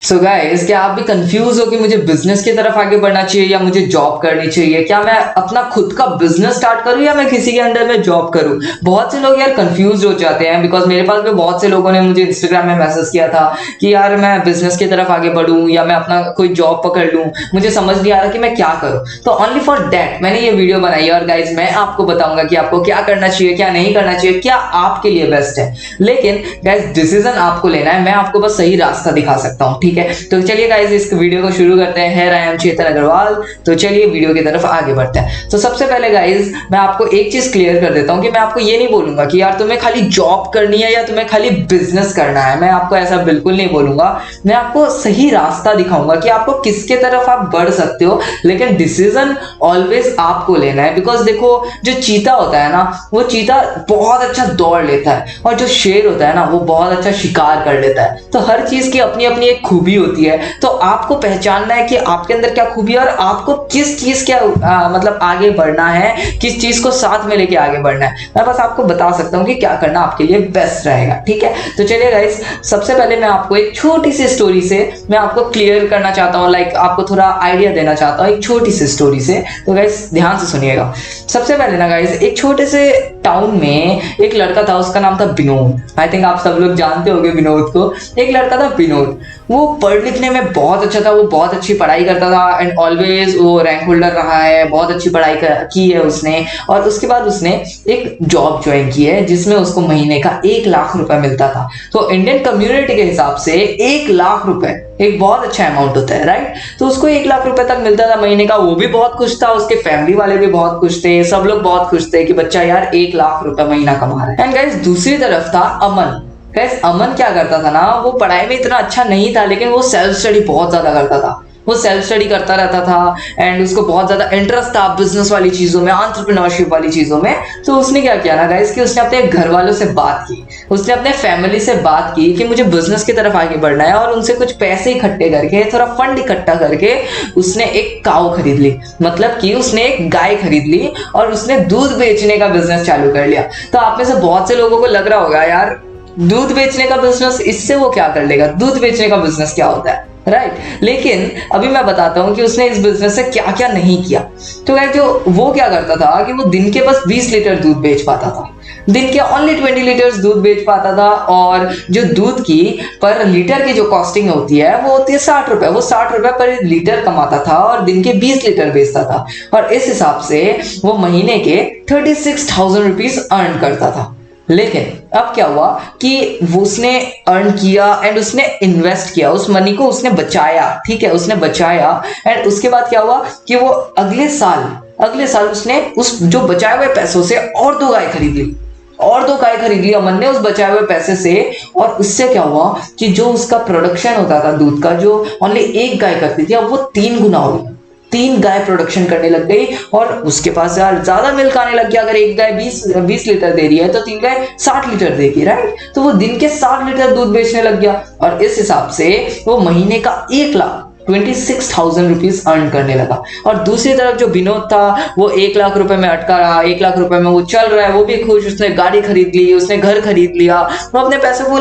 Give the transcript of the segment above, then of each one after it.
So guys, क्या आप भी कंफ्यूज हो कि मुझे बिजनेस की तरफ आगे बढ़ना चाहिए या मुझे जॉब करनी चाहिए? क्या मैं अपना खुद का बिजनेस स्टार्ट करूं या मैं किसी के अंडर में जॉब करूं? बहुत से लोग यार कंफ्यूज हो जाते हैं, बिकॉज मेरे पास भी बहुत से लोगों ने मुझे इंस्टाग्राम में मैसेज किया था कि यार मैं बिजनेस की तरफ आगे बढ़ूं या मैं अपना कोई जॉब पकड़ लूं, मुझे समझ नहीं आ रहा कि मैं क्या करूं। तो ओनली फॉर दैट मैंने ये वीडियो बनाई है। और गाइज, मैं आपको बताऊंगा कि आपको क्या करना चाहिए, क्या नहीं करना चाहिए, क्या आपके लिए बेस्ट है। लेकिन गाइज, डिसीजन आपको लेना है, मैं आपको बस सही रास्ता दिखा सकता हूं। ठीक है, तो चलिए गाइस, इस वीडियो को शुरू करते हैं। आई एम चेतन अग्रवाल। तो चलिए वीडियो की तरफ आगे बढ़ते हैं। तो सबसे पहले गाइस, मैं आपको एक चीज क्लियर कर देता हूं कि मैं आपको ये नहीं बोलूंगा कि यार तुम्हें खाली जॉब करनी है या तुम्हें खाली बिजनेस करना है। मैं आपको ऐसा बिल्कुल नहीं बोलूंगा। मैं आपको सही रास्ता दिखाऊंगा कि आपको किसके तरफ आप बढ़ सकते हो, लेकिन डिसीजन ऑलवेज आपको लेना है। बिकॉज देखो, जो चीता होता है ना, वो चीता बहुत अच्छा दौड़ लेता है, और जो शेर होता है ना, वो बहुत अच्छा शिकार कर लेता है। तो हर चीज की अपनी अपनी एक खूबी होती है। तो आपको पहचानना है कि आपके अंदर क्या खूबी है और आपको किस चीज के मतलब आगे बढ़ना है, किस चीज को साथ में लेके आगे बढ़ना है। मैं बस आपको बता सकता हूं कि क्या करना आपके लिए बेस्ट रहेगा। ठीक है, तो चलिए गाइस, सबसे पहले मैं आपको एक छोटी सी स्टोरी से मैं आपको क्लियर करना चाहता हूं, लाइक आपको थोड़ा आइडिया देना चाहता हूं एक छोटी सी स्टोरी से। तो गाइस ध्यान से सुनिएगा। सबसे पहले ना गाइस, एक छोटे से टाउन में एक लड़का था, उसका नाम था विनोद। आई थिंक आप सब लोग जानते होंगे विनोद को। एक लड़का था विनोद, वो पढ़ लिखने में बहुत अच्छा था, वो बहुत अच्छी पढ़ाई करता था एंड ऑलवेज वो रैंक होल्डर रहा है, बहुत अच्छी पढ़ाई की है उसने। और उसके बाद उसने एक जॉब ज्वाइन की है जिसमें उसको महीने का 1 लाख रुपए मिलता था। तो इंडियन कम्युनिटी के हिसाब से 1 लाख रुपए एक बहुत अच्छा अमाउंट होता है, राइट? तो उसको 1 लाख रुपए तक मिलता था महीने का। वो भी बहुत खुश था, उसके फैमिली वाले भी बहुत खुश थे, सब लोग बहुत खुश थे कि बच्चा यार 1 लाख रुपए महीना कमा रहा है। एंड गाइस, दूसरी तरफ था अमन। गाइस, अमन क्या करता था ना, वो पढ़ाई में इतना अच्छा नहीं था, लेकिन वो सेल्फ स्टडी बहुत ज्यादा करता था। वो सेल्फ स्टडी करता रहता था एंड उसको बहुत ज्यादा इंटरेस्ट था बिजनेस वाली चीजों में, एंटरप्रेन्योरशिप वाली चीजों में। तो उसने क्या किया ना गाइस, कि उसने अपने घर वालों से बात की, उसने अपने फैमिली से बात की कि मुझे बिजनेस की तरफ आगे बढ़ना है, और उनसे कुछ पैसे इकट्ठे करके, थोड़ा फंड इकट्ठा करके उसने एक काऊ खरीद ली। मतलब कि उसने एक गाय खरीद ली और उसने दूध बेचने का बिजनेस चालू कर लिया। तो आप में से बहुत से लोगों को लग रहा होगा यार, दूध बेचने का बिजनेस, इससे वो क्या कर लेगा? दूध बेचने का बिजनेस क्या होता है, राइट? लेकिन अभी मैं बताता हूं कि उसने इस बिजनेस से क्या क्या नहीं किया। तो गाइस, जो वो क्या करता था कि वो दिन के बस 20 लीटर दूध बेच पाता था, दिन के ओनली 20 लीटर्स दूध बेच पाता था। और जो दूध की पर लीटर की जो कॉस्टिंग होती है वो होती है 60 रुपए। वो 60 रुपए पर लीटर कमाता था और दिन के 20 लीटर बेचता था, और इस हिसाब से वो महीने के 36,000 रुपीज अर्न करता था। लेकिन अब क्या हुआ कि वो उसने अर्न किया एंड उसने इन्वेस्ट किया, उस मनी को उसने बचाया। ठीक है, उसने बचाया एंड उसके बाद क्या हुआ कि वो अगले साल उसने उस जो बचाए हुए पैसों से और 2 गाय खरीद ली, और 2 गाय खरीद ली अमन ने उस बचाए हुए पैसे से। और उससे क्या हुआ कि जो उसका प्रोडक्शन होता था दूध का, जो ओनली 1 गाय करती थी, अब वो 3 गुना हो गया। 3 गाय प्रोडक्शन करने लग गई और उसके पास यार ज्यादा मिल्क आने लग गया। अगर एक गाय 20 लीटर दे रही है तो 3 गाय 60 लीटर देगी, राइट? तो वो दिन के 60 लीटर दूध बेचने लग गया, और इस हिसाब से वो महीने का 1,26,000 रुपीज अर्न करने लगा। और दूसरी तरफ जो विनोद था, वो 1 लाख रुपए में अटका रहा। 1 लाख रुपए में वो चल रहा है, वो भी खुश, उसने गाड़ी खरीद ली, उसने घर खरीद लिया। वो अपने पैसे को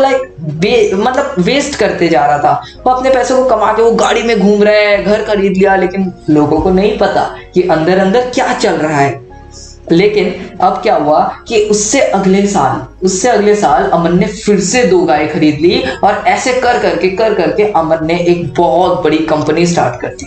मतलब वेस्ट करते जा रहा था। वो अपने पैसे को कमा के वो गाड़ी में घूम रहा है, घर खरीद लिया, लेकिन लोगों को नहीं पता कि अंदर अंदर क्या चल रहा है। लेकिन अब क्या हुआ कि उससे अगले साल अमन ने फिर से 2 गाय खरीद ली, और ऐसे कर करके अमन ने एक बहुत बड़ी कंपनी स्टार्ट कर दी।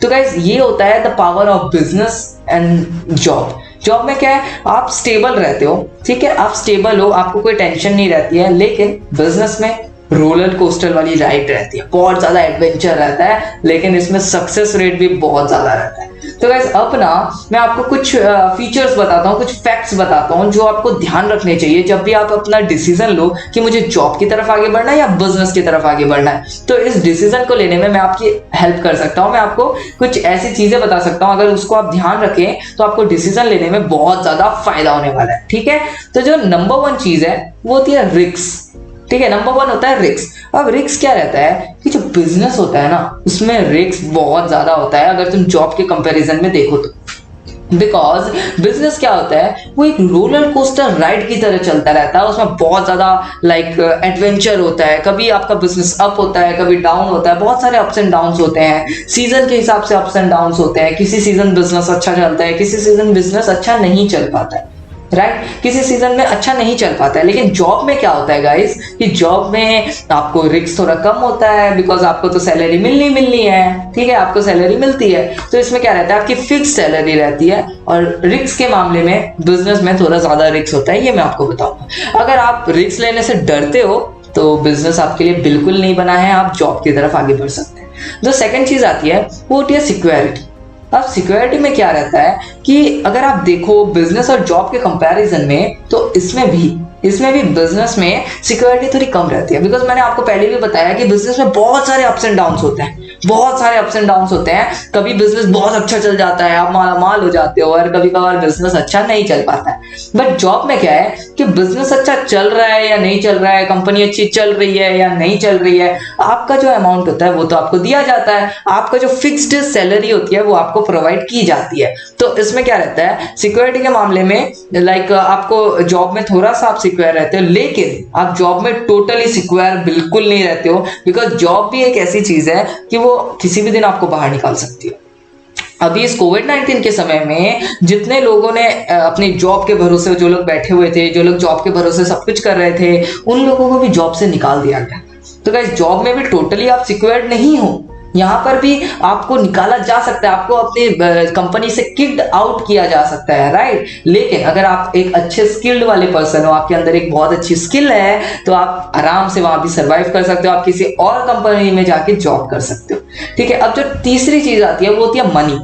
तो गाइस, ये होता है the power of business and job में क्या है, आप स्टेबल रहते हो। ठीक है, आप स्टेबल हो, आपको कोई टेंशन नहीं रहती है। लेकिन बिजनेस में रोलर कोस्टर वाली राइड रहती है, बहुत ज्यादा एडवेंचर रहता है, लेकिन इसमें सक्सेस रेट भी बहुत ज्यादा रहता है। तो गाइस, अब ना मैं आपको कुछ फीचर्स बताता हूँ, कुछ फैक्ट्स बताता हूँ जो आपको ध्यान रखने चाहिए जब भी आप अपना डिसीजन लो कि मुझे जॉब की तरफ आगे बढ़ना है या बिजनेस की तरफ आगे बढ़ना है। तो इस डिसीजन को लेने में मैं आपकी हेल्प कर सकता हूँ। मैं आपको कुछ ऐसी चीजें बता सकता हूँ, अगर उसको आप ध्यान रखें तो आपको डिसीजन लेने में बहुत ज्यादा फायदा होने वाला है। ठीक है, तो जो नंबर 1 चीज है वो होती है रिस्क। ठीक है, नंबर 1 होता है रिस्क। अब रिस्क क्या रहता है कि जो बिजनेस होता है ना, उसमें रिस्क बहुत ज्यादा होता है अगर तुम जॉब के कंपैरिजन में देखो तो। बिकॉज बिजनेस क्या होता है, वो एक रोलर कोस्टर राइड की तरह चलता रहता है। उसमें बहुत ज्यादा एडवेंचर होता है। कभी आपका बिजनेस अप होता है, कभी डाउन होता है, बहुत सारे अप्स एंड डाउन्स होते हैं। सीजन के हिसाब से अप्स एंड डाउन्स होते हैं। किसी सीजन बिजनेस अच्छा चलता है, किसी सीजन बिजनेस अच्छा नहीं चल पाता है, राइट किसी सीजन में अच्छा नहीं चल पाता है। लेकिन जॉब में क्या होता है गाइस, कि जॉब में आपको रिस्क थोड़ा कम होता है, बिकॉज आपको तो सैलरी मिलनी है, ठीक है, आपको सैलरी मिलती है। तो इसमें क्या रहता है, आपकी फिक्स सैलरी रहती है। और रिस्क के मामले में बिजनेस में थोड़ा ज्यादा रिस्क होता है, ये मैं आपको बताऊंगा। अगर आप रिस्क लेने से डरते हो तो बिजनेस आपके लिए बिल्कुल नहीं बना है, आप जॉब की तरफ आगे बढ़ सकते हैं। जो सेकंड चीज आती है वो होती है सिक्योरिटी। अब सिक्योरिटी में क्या रहता है कि अगर आप देखो बिजनेस और जॉब के कंपैरिजन में, तो इसमें भी बिजनेस में सिक्योरिटी थोड़ी कम रहती है। बिकॉज मैंने आपको पहले भी बताया कि बिजनेस में बहुत सारे अप्स एंड डाउन्स होते हैं, बहुत सारे अप्स एंड डाउन्स होते हैं। कभी बिजनेस बहुत अच्छा चल जाता है, आप माला माल हो जाते हो, और कभी कभार बिजनेस अच्छा नहीं चल पाता है। बट जॉब में क्या है कि बिजनेस अच्छा चल रहा है या नहीं चल रहा है, कंपनी अच्छी चल रही है या नहीं चल रही है, आपका जो अमाउंट होता है वो तो आपको दिया जाता है। आपका जो फिक्स्ड सैलरी होती है वो आपको प्रोवाइड की जाती है। तो इसमें क्या रहता है, सिक्योरिटी के मामले में आपको जॉब में थोड़ा सा आप सिक्योर रहते हो, लेकिन आप जॉब में टोटली सिक्योर बिल्कुल नहीं रहते हो। बिकॉज जॉब भी एक ऐसी चीज है कि वो किसी भी दिन आपको बाहर निकाल सकती है। अभी इस कोविड-19 के समय में जितने लोगों ने अपनी जॉब के भरोसे, जो लोग बैठे हुए थे, जो लोग जॉब के भरोसे सब कुछ कर रहे थे, उन लोगों को भी जॉब से निकाल दिया गया। तो गाइस जॉब में भी टोटली आप सिक्योर्ड नहीं हो, यहाँ पर भी आपको निकाला जा सकता है, आपको अपनी कंपनी से किक्ड आउट किया जा सकता है, राइट। लेकिन अगर आप एक अच्छे स्किल्ड वाले पर्सन हो, आपके अंदर एक बहुत अच्छी स्किल है, तो आप आराम से वहां भी सर्वाइव कर सकते हो, आप किसी और कंपनी में जाके जॉब कर सकते हो, ठीक है। अब जो तीसरी चीज आती है वो होती है मनी,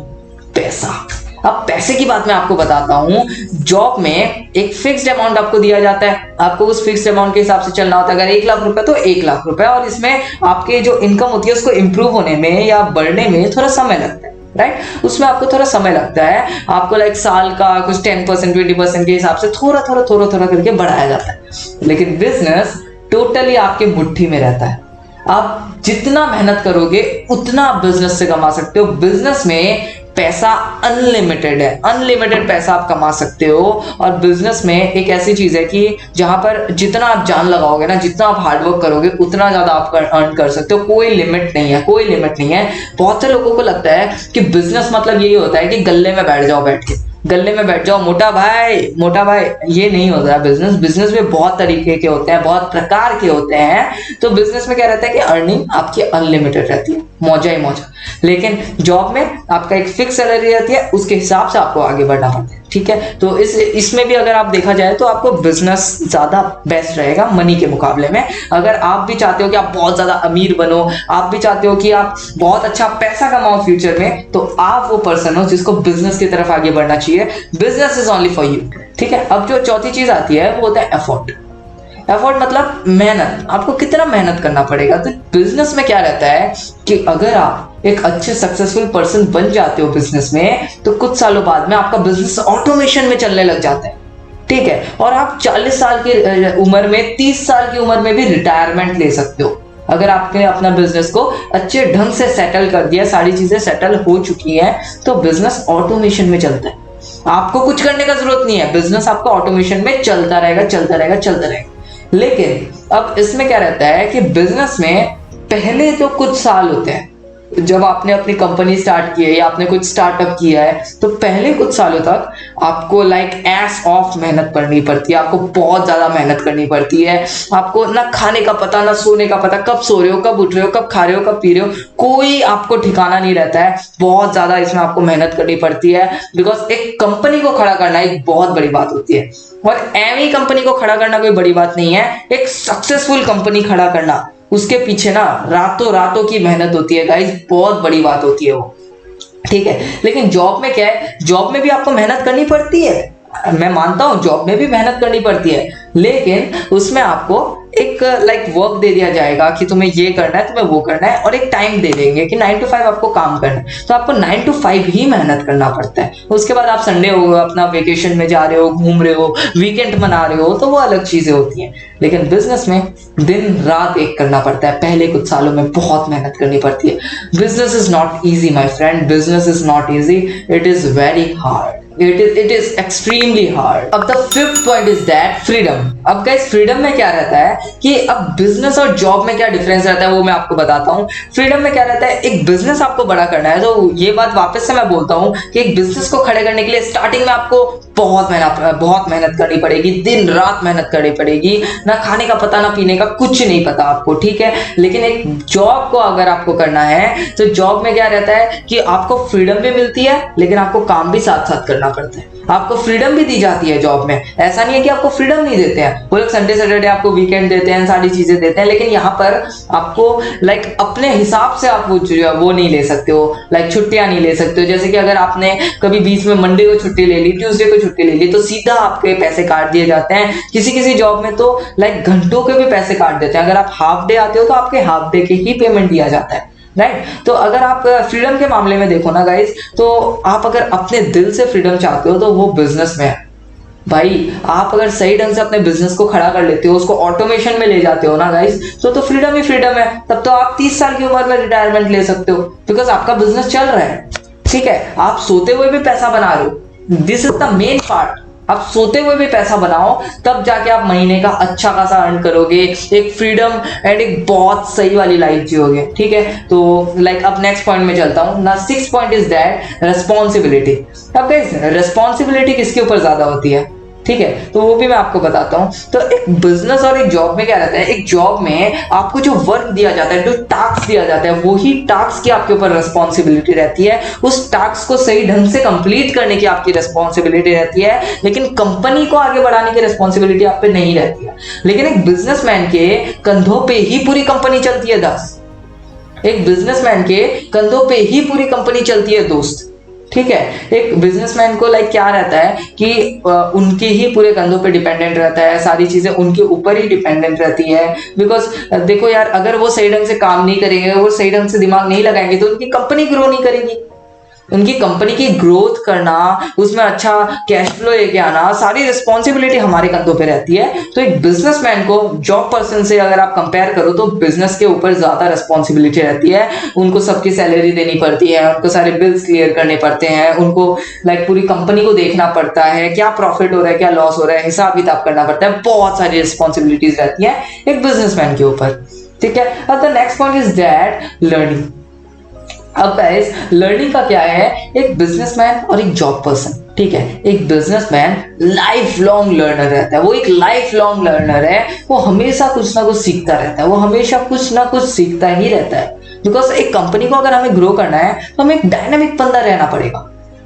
पैसा। अब पैसे की बात मैं आपको बताता हूं। जॉब में एक फिक्स्ड अमाउंट आपको दिया जाता है, आपको उस फिक्स्ड अमाउंट के हिसाब से चलना होता है। अगर 1 लाख रुपए तो 1 लाख रुपए, और इसमें आपके जो इनकम होती है उसको इंप्रूव होने में या बढ़ने में थोड़ा समय लगता है, राइट। उसमें आपको थोड़ा समय लगता है, आपको साल का कुछ 10% 20% के हिसाब से थोड़ा थोड़ा करके बढ़ाया जाता है। लेकिन बिजनेस टोटली आपके मुट्ठी में रहता है। आप जितना मेहनत करोगे उतना आप बिजनेस से कमा सकते हो। बिजनेस में पैसा अनलिमिटेड है, अनलिमिटेड पैसा आप कमा सकते हो। और बिजनेस में एक ऐसी चीज है कि जहां पर जितना आप जान लगाओगे ना, जितना आप हार्डवर्क करोगे, उतना ज्यादा आप अर्न कर सकते हो। कोई लिमिट नहीं है, कोई लिमिट नहीं है। बहुत से लोगों को लगता है कि बिजनेस मतलब यही होता है कि गल्ले में बैठ जाओ, गले में बैठ जाओ, मोटा भाई। ये नहीं होता है बिजनेस में बहुत तरीके के होते हैं, बहुत प्रकार के होते हैं। तो बिजनेस में क्या रहता है कि अर्निंग आपकी अनलिमिटेड रहती है, मौजा ही मौजा। लेकिन जॉब में आपका एक फिक्स सैलरी रहती है, उसके हिसाब से आपको आगे बढ़ना पड़ता है, ठीक है। तो इसमें भी अगर आप देखा जाए तो आपको बिजनेस ज्यादा बेस्ट रहेगा मनी के मुकाबले में। अगर आप भी चाहते हो कि आप बहुत ज्यादा अमीर बनो, आप भी चाहते हो कि आप बहुत अच्छा पैसा कमाओ फ्यूचर में, तो आप वो पर्सन हो जिसको बिजनेस की तरफ आगे बढ़ना चाहिए। Business is only for you, ठीक है। अब जो चौथी चीज आती है वो होता है एफर्ट। एफर्ट मतलब मेहनत, आपको कितना मेहनत करना पड़ेगा। तो बिजनेस में क्या रहता है कि अगर आप एक अच्छे सक्सेसफुल पर्सन बन जाते हो बिजनेस में, तो कुछ सालों बाद में आपका बिजनेस ऑटोमेशन में चलने लग जाता है, ठीक है। और आप 40 साल की उम्र में, 30 साल की उम्र में भी रिटायरमेंट ले सकते हो। अगर आपने अपना बिजनेस को अच्छे ढंग से सेटल कर दिया, सारी चीजें सेटल हो चुकी हैं, तो बिजनेस ऑटोमेशन में चलता है। आपको कुछ करने का जरूरत नहीं है, बिजनेस आपका ऑटोमेशन में चलता रहेगा। लेकिन अब इसमें क्या रहता है कि बिजनेस में पहले जो कुछ साल होते हैं, जब आपने अपनी कंपनी स्टार्ट की है या आपने कुछ स्टार्टअप किया है, तो पहले कुछ सालों तक आपको एस ऑफ मेहनत करनी पड़ती है। आपको बहुत ज्यादा मेहनत करनी पड़ती है। आपको ना खाने का पता, ना सोने का पता, कब सो रहे हो, कब उठ रहे हो, कब खा रहे हो, कब पी रहे हो, कोई आपको ठिकाना नहीं रहता है। बहुत ज्यादा इसमें आपको मेहनत करनी पड़ती है। बिकॉज एक कंपनी को खड़ा करना एक बहुत बड़ी बात होती है, और एवं कंपनी को खड़ा करना कोई बड़ी बात नहीं है। एक सक्सेसफुल कंपनी खड़ा करना, उसके पीछे ना रातों की मेहनत होती है गाइस, बहुत बड़ी बात होती है वो, ठीक है। लेकिन जॉब में क्या है, जॉब में भी आपको मेहनत करनी पड़ती है, मैं मानता हूं जॉब में भी मेहनत करनी पड़ती है। लेकिन उसमें आपको एक वर्क दे दिया जाएगा कि तुम्हें ये करना है, तुम्हें वो करना है, और एक टाइम दे देंगे कि 9 to 5 आपको काम करना है। तो आपको 9 to 5 ही मेहनत करना पड़ता है। उसके बाद आप संडे हो, अपना वेकेशन में जा रहे हो, घूम रहे हो, वीकेंड मना रहे हो, तो वो अलग चीजें होती हैं। लेकिन बिजनेस में दिन रात एक करना पड़ता है। पहले कुछ सालों में बहुत मेहनत करनी पड़ती है। Business is not easy my friend, business is not easy, it is very hard. It is extremely hard. अब the fifth point is that freedom. अब गाइस फ्रीडम में क्या रहता है कि अब बिजनेस और जॉब में क्या डिफरेंस रहता है वो मैं आपको बताता हूँ। फ्रीडम में क्या रहता है, एक बिजनेस आपको बड़ा करना है तो ये बात वापस से मैं बोलता हूँ कि एक बिजनेस को खड़े करने के लिए स्टार्टिंग में आपको बहुत मेहनत करनी पड़ेगी, दिन रात मेहनत करनी पड़ेगी, ना खाने का पता ना पीने का कुछ नहीं पता आपको, ठीक है। लेकिन एक जॉब को अगर आपको करना है तो जॉब में क्या रहता है कि आपको फ्रीडम भी मिलती है लेकिन आपको काम भी साथ साथ करना पड़ता है। आपको फ्रीडम भी दी जाती है जॉब में, ऐसा नहीं है कि आपको फ्रीडम नहीं देते हैं, वो लोग संडे सैटरडे आपको वीकेंड देते हैं, सारी चीजें देते हैं, लेकिन यहाँ पर आपको लाइक अपने हिसाब से आप वो नहीं ले सकते हो, लाइक छुट्टियां नहीं ले सकते हो। जैसे कि अगर आपने कभी बीच में मंडे को छुट्टी ले ली, ट्यूसडे को छुट्टी ले ली तो सीधा आपके पैसे काट दिए जाते हैं। किसी किसी जॉब में तो लाइक घंटों के भी पैसे काट देते हैं। अगर आप हाफ डे आते हो तो आपके हाफ डे के ही पेमेंट दिया जाता है, राइट। तो अगर आप फ्रीडम के मामले में देखो ना गाइस, तो आप अगर अपने दिल से फ्रीडम चाहते हो तो वो बिजनेस में है भाई। आप अगर सही ढंग से अपने बिजनेस को खड़ा कर लेते हो, उसको ऑटोमेशन में ले जाते हो ना गाइस, तो फ्रीडम ही फ्रीडम है। तब तो आप 30 साल की उम्र में रिटायरमेंट ले सकते हो, बिकॉज आपका बिजनेस चल रहा है, ठीक है। आप सोते हुए भी पैसा बना रहे हो, this is the main part. आप सोते हुए भी पैसा बनाओ तब जाके आप महीने का अच्छा खासा अर्न करोगे, एक फ्रीडम एंड एक बहुत सही वाली लाइफ जियोगे, ठीक है। तो लाइक अब नेक्स्ट पॉइंट में चलता हूं ना। Six point is that responsibility. अब गाइस रेस्पॉन्सिबिलिटी किसके ऊपर ज्यादा होती है, ठीक है, तो वो भी मैं आपको बताता हूं। तो एक बिजनेस और एक जॉब में क्या रहता है, एक जॉब में आपको जो वर्क दिया जाता है, जो टास्क दिया जाता है, वही टास्क की आपके ऊपर रिस्पॉन्सिबिलिटी रहती है। उस टास्क को सही ढंग से कंप्लीट करने की आपकी रिस्पॉन्सिबिलिटी रहती है, लेकिन कंपनी को आगे बढ़ाने की रिस्पॉन्सिबिलिटी आप पे नहीं रहती है। लेकिन एक बिजनेसमैन के कंधों पे ही पूरी कंपनी चलती है एक बिजनेसमैन के कंधों पे ही पूरी कंपनी चलती है दोस्त, ठीक है। एक बिजनेसमैन को लाइक क्या रहता है कि उनके ही पूरे कंधों पे डिपेंडेंट रहता है, सारी चीजें उनके ऊपर ही डिपेंडेंट रहती है। बिकॉज देखो यार, अगर वो सही ढंग से काम नहीं करेंगे, वो सही ढंग से दिमाग नहीं लगाएंगे तो उनकी कंपनी ग्रो नहीं करेगी। उनकी कंपनी की ग्रोथ करना, उसमें अच्छा कैश फ्लो लेके आना, सारी रिस्पॉन्सिबिलिटी हमारे कंधों पे रहती है। तो एक बिजनेसमैन को जॉब पर्सन से अगर आप कंपेयर करो तो बिजनेस के ऊपर ज्यादा रिस्पॉन्सिबिलिटी रहती है। उनको सबकी सैलरी देनी पड़ती है, उनको सारे बिल्स क्लियर करने पड़ते हैं, उनको लाइक पूरी कंपनी को देखना पड़ता है, क्या प्रॉफिट हो रहा है क्या लॉस हो रहा है, हिसाब किताब करना पड़ता है। बहुत सारी रिस्पॉन्सिबिलिटीज रहती है एक बिजनेसमैन के ऊपर, ठीक है। अब the next point is that learning. अब गाइस लर्निंग का क्या है, एक बिजनेसमैन और एक जॉब पर्सन, ठीक है। एक बिजनेसमैन लाइफ लॉन्ग लर्नर रहता है, वो एक लाइफ लॉन्ग लर्नर है। वो हमेशा कुछ ना कुछ सीखता रहता है, वो हमेशा कुछ ना कुछ सीखता ही रहता है। बिकॉज एक कंपनी को अगर हमें ग्रो करना है तो हमें एक डायनामिक बंदा रहना पड़ेगा।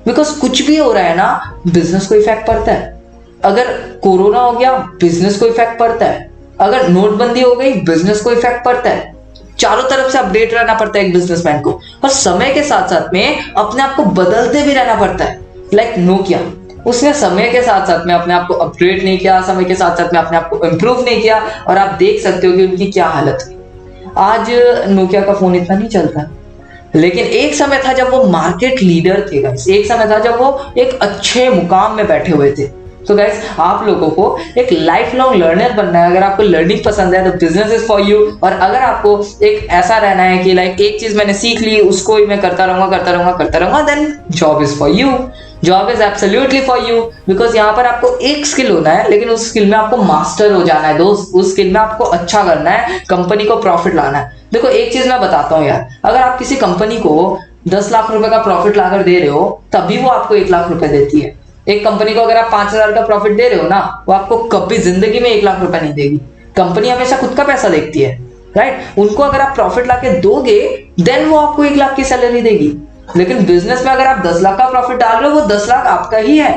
बिकॉज कुछ भी हो रहा है ना, बिजनेस को इफेक्ट पड़ता है। अगर कोरोना हो गया, बिजनेस को इफेक्ट पड़ता है। अगर नोटबंदी हो गई, बिजनेस को इफेक्ट पड़ता है। चारों तरफ से अपडेट रहना पड़ता है एक बिजनेसमैन को, और समय के साथ साथ में अपने आप को बदलते भी रहना पड़ता है। लाइक नोकिया, उसने समय के साथ साथ में अपने आप को अपग्रेड नहीं किया, समय के साथ साथ में अपने आप को इंप्रूव नहीं किया, और आप देख सकते हो कि उनकी क्या हालत हुई। आज नोकिया का फोन इतना नहीं चलता, लेकिन एक समय था जब वो मार्केट लीडर थे गाइस। एक समय था जब वो एक अच्छे मुकाम में बैठे हुए थे। तो गाइस आप लोगों को एक लाइफ लॉन्ग लर्नर बनना है। अगर आपको लर्निंग पसंद है तो बिजनेस इज फॉर यू। और अगर आपको एक ऐसा रहना है कि लाइक एक चीज मैंने सीख ली, उसको ही मैं करता रहूंगा, then job is for you. Job is absolutely for you. Because यहाँ पर आपको एक स्किल होना है, लेकिन उस स्किल में आपको मास्टर हो जाना है दोस्त। उस स्किल में आपको अच्छा करना है, कंपनी को प्रॉफिट लाना है। देखो एक चीज मैं बताता हूँ यार, अगर आप किसी कंपनी को 10 लाख रुपए का प्रॉफिट लाकर दे रहे हो, तभी वो आपको 1 लाख रुपए देती है। एक कंपनी को अगर आप 5,000 का प्रॉफिट दे रहे हो ना, वो आपको कभी जिंदगी में 1 लाख रुपए नहीं देगी। कंपनी हमेशा खुद का पैसा देखती है, राइट। उनको अगर आप प्रॉफिट लाके दोगे, देन वो आपको 1 लाख की सैलरी देगी। लेकिन बिजनेस में अगर आप 10 लाख का प्रॉफिट डाल रहे हो, वो 10 लाख आपका ही है।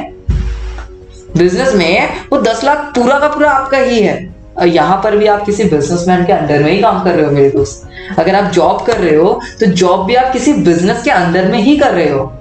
बिजनेस में वो 10 लाख पूरा का पूरा आपका ही है। और यहाँ पर भी आप किसी बिजनेसमैन के अंडर में ही काम कर रहे हो मेरे दोस्त। अगर आप जॉब कर रहे हो तो जॉब भी आप किसी बिजनेस के अंदर में ही कर रहे हो,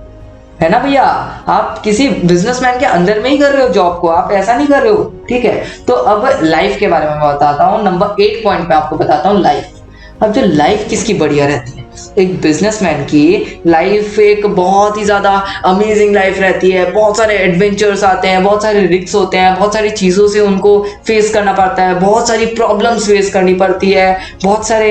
है ना भैया। आप किसी बिजनेसमैन के अंदर में ही कर रहे हो जॉब को, आप ऐसा नहीं कर रहे हो, ठीक है। तो अब लाइफ के बारे में मैं बताता हूँ। नंबर 8 पॉइंट पे आपको बताता हूँ लाइफ। अब जो लाइफ किसकी बढ़िया रहती है, एक बिजनेसमैन की लाइफ एक बहुत ही ज़्यादा अमेजिंग लाइफ रहती है। बहुत सारे एडवेंचर्स आते हैं, बहुत सारे रिस्क होते हैं, बहुत सारी चीज़ों से उनको फेस करना पड़ता है, बहुत सारी प्रॉब्लम्स फेस करनी पड़ती है, बहुत सारे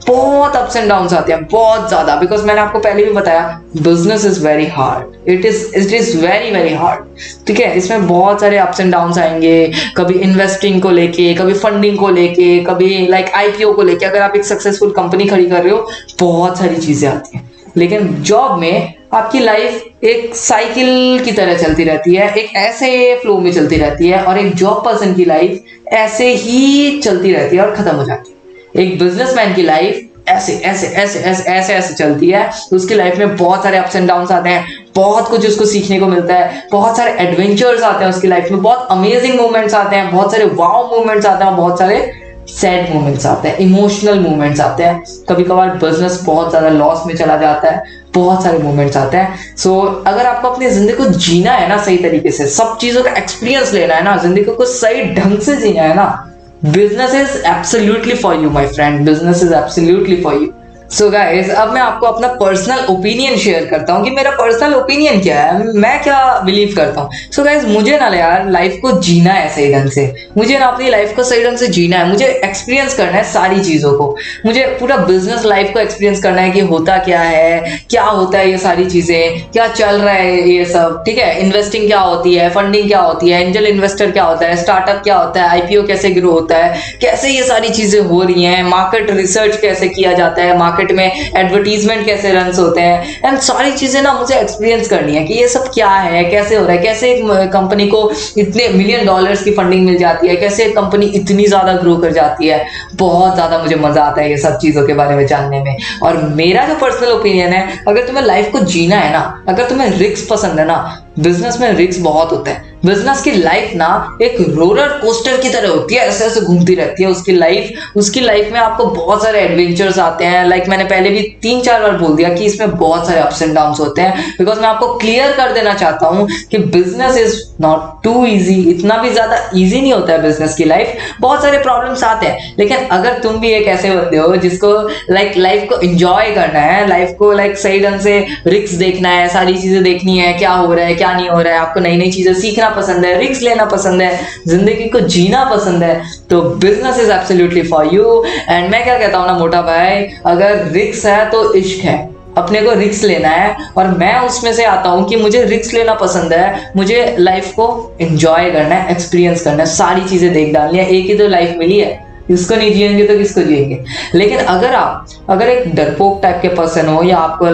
बहुत अप्स एंड डाउन्स आते हैं, बहुत ज़्यादा। बिकॉज मैंने आपको पहले भी बताया, business is very hard, it is very very hard. ठीक है, इसमें बहुत सारे अप्स एंड डाउन्स आएंगे, कभी इन्वेस्टिंग को लेके, कभी फंडिंग को लेके, कभी आईपीओ को लेके। अगर आप एक सक्सेसफुल कंपनी खड़ी कर रहे हो, बहुत सारी चीजें आती हैं। लेकिन जॉब में आपकी लाइफ एक साइकिल की तरह चलती रहती है, एक ऐसे फ्लो में चलती रहती है, और एक जॉब पर्सन की लाइफ ऐसे ही चलती रहती है और खत्म हो जाती है। एक बिजनेसमैन की लाइफ ऐसे ऐसे ऐसे ऐसे ऐसे ऐसे चलती है। तो उसकी लाइफ में बहुत सारे अप्स एंड डाउन्स आते हैं, बहुत कुछ उसको सीखने को मिलता है, बहुत सारे एडवेंचर्स आते हैं उसकी लाइफ में, बहुत अमेजिंग मोमेंट्स आते हैं, बहुत सारे वाव मोमेंट्स आते हैं, बहुत सारे सैड मोमेंट्स आते हैं, इमोशनल मोमेंट्स आते हैं। कभी कभार बिजनेस बहुत ज्यादा लॉस में चला जाता है, बहुत सारे मोमेंट्स आते हैं। सो अगर आपको अपनी जिंदगी को जीना है ना सही तरीके से, सब चीजों का एक्सपीरियंस लेना है ना, जिंदगी को सही ढंग से जीना है ना, business is absolutely for you my friend, business is absolutely for you। So guys, अब मैं आपको अपना पर्सनल ओपिनियन शेयर करता हूँ कि मेरा पर्सनल ओपिनियन क्या है, मैं क्या बिलीव करता हूँ। सो गाइस, मुझे ना यार लाइफ को जीना है सही ढंग से, मुझे ना अपनी लाइफ को सही ढंग से जीना है, मुझे एक्सपीरियंस करना है सारी चीज़ों को, मुझे पूरा बिजनेस लाइफ को एक्सपीरियंस करना है कि होता क्या है, क्या होता है ये सारी चीज़ें, क्या चल रहा है ये सब। ठीक है, इन्वेस्टिंग क्या होती है, फंडिंग क्या होती है, एंजल इन्वेस्टर क्या होता है, स्टार्टअप क्या होता है, आईपीओ कैसे ग्रो होता है, कैसे ये सारी चीज़ें हो रही हैं, मार्केट रिसर्च कैसे किया जाता है, मार्केट में एडवर्टीजमेंट कैसे रन होते हैं, एंड सारी चीजें ना मुझे एक्सपीरियंस करनी है कि ये सब क्या है, कैसे हो रहा है, कैसे एक कंपनी को इतने $1 मिलियन की फंडिंग मिल जाती है, कैसे एक कंपनी इतनी ज्यादा ग्रो कर जाती है। बहुत ज्यादा मुझे मजा आता है ये सब चीजों के बारे में जानने में। और मेरा जो पर्सनल ओपिनियन है, अगर तुम्हें लाइफ को जीना है ना, अगर तुम्हें रिस्क पसंद है ना, बिजनेस में रिस्क बहुत होता है। बिजनेस की लाइफ ना एक रोलर कोस्टर की तरह होती है, ऐसे ऐसे घूमती रहती है उसकी लाइफ में आपको बहुत सारे एडवेंचर्स आते हैं। मैंने पहले भी 3-4 बार बोल दिया कि इसमें बहुत सारे अप्स एंड डाउन्स होते हैं। बिकॉज मैं आपको क्लियर कर देना चाहता हूं कि business is not too easy, इतना भी ज्यादा इजी नहीं होता है बिजनेस की लाइफ, बहुत सारे प्रॉब्लम्स आते हैं। लेकिन अगर तुम भी एक ऐसे बंदे हो जिसको लाइफ को एंजॉय करना है, लाइफ को सही ढंग से रिस्क देखना है, सारी चीजें देखनी है, क्या हो रहा है क्या नहीं हो रहा है, आपको नई नई चीजें सीखना पसंद है, रिस्क लेना पसंद है, जिंदगी को जीना पसंद है, तो business is absolutely for you. And मैं क्या कहता हूँ ना मोटा भाई, अगर रिस्क है तो इश्क है, अपने को रिस्क लेना है। और मैं उसमें से आता हूँ कि मुझे रिस्क लेना पसंद है, मुझे लाइफ को एंजॉय करना है, एक्सपीरियंस करना है, सारी चीजें देख डालनी है। एक ही तो लाइफ मिली है, इसको नहीं जिएंगे तो किसको जिएंगे। लेकिन अगर एक डरपोक टाइप के पर्सन हो, या आपको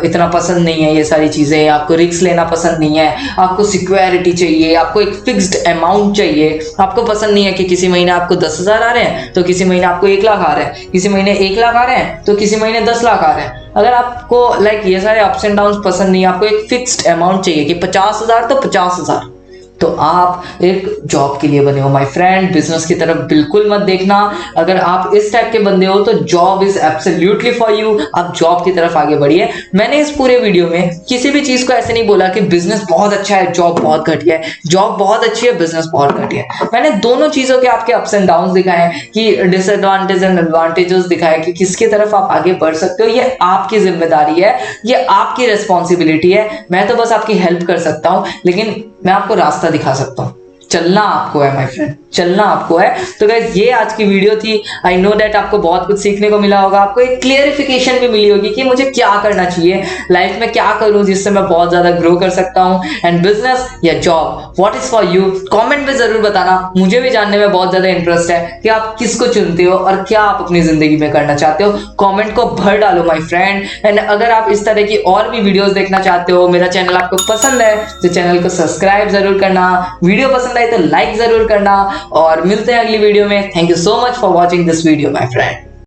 इतना पसंद नहीं है ये सारी चीजें, आपको रिस्क लेना पसंद नहीं है, आपको सिक्योरिटी चाहिए, आपको एक फिक्स्ड अमाउंट चाहिए, आपको पसंद नहीं है कि किसी महीने आपको 10,000 आ रहे हैं तो किसी महीने आपको 1 लाख आ रहे हैं, किसी महीने 1 लाख आ रहे हैं तो किसी महीने 10 लाख आ रहे हैं। अगर आपको ये सारे अप्स एंड डाउन्स पसंद नहीं है, आपको एक फिक्स्ड अमाउंट चाहिए कि 50,000 तो 50,000, तो आप एक जॉब के लिए बने हो माय फ्रेंड, बिजनेस की तरफ बिल्कुल मत देखना। अगर आप इस टाइप के बंदे हो तो job is absolutely for you, आप जॉब की तरफ आगे बढ़िए। मैंने इस पूरे वीडियो में किसी भी चीज को ऐसे नहीं बोला कि बिजनेस बहुत अच्छा है, जॉब बहुत घटिया है, जॉब बहुत अच्छी है, बिजनेस बहुत घटिया है। मैंने दोनों चीजों के आपके अप्स एंड डाउन्स दिखाए हैं, कि डिसएडवांटेज एंड एडवांटेजेस दिखाए कि किसकी तरफ आप आगे बढ़ सकते हो। ये आपकी जिम्मेदारी है, ये आपकी रिस्पॉन्सिबिलिटी है। मैं तो बस आपकी हेल्प कर सकता हूँ, लेकिन मैं आपको रास्ता दिखा सकता हूँ। चलना आपको है माय फ्रेंड, चलना आपको है। तो गाइस, ये आज की वीडियो थी। आई नो दैट आपको बहुत कुछ सीखने को मिला होगा, आपको एक क्लियरिफिकेशन भी मिली होगी कि मुझे क्या करना चाहिए लाइफ में, क्या करूं जिससे मैं बहुत ज्यादा ग्रो कर सकता हूं। एंड बिजनेस या job, what is for you, comment में जरूर बताना। मुझे भी जानने में बहुत ज्यादा इंटरेस्ट है कि आप किसको चुनते हो और क्या आप अपनी जिंदगी में करना चाहते हो। कॉमेंट को भर डालो माई फ्रेंड। एंड अगर आप इस तरह की और भी वीडियोज देखना चाहते हो, मेरा चैनल आपको पसंद है तो चैनल को सब्सक्राइब जरूर करना, वीडियो पसंद आए तो लाइक जरूर करना, और मिलते हैं अगली वीडियो में। Thank you so much for watching this video my friend.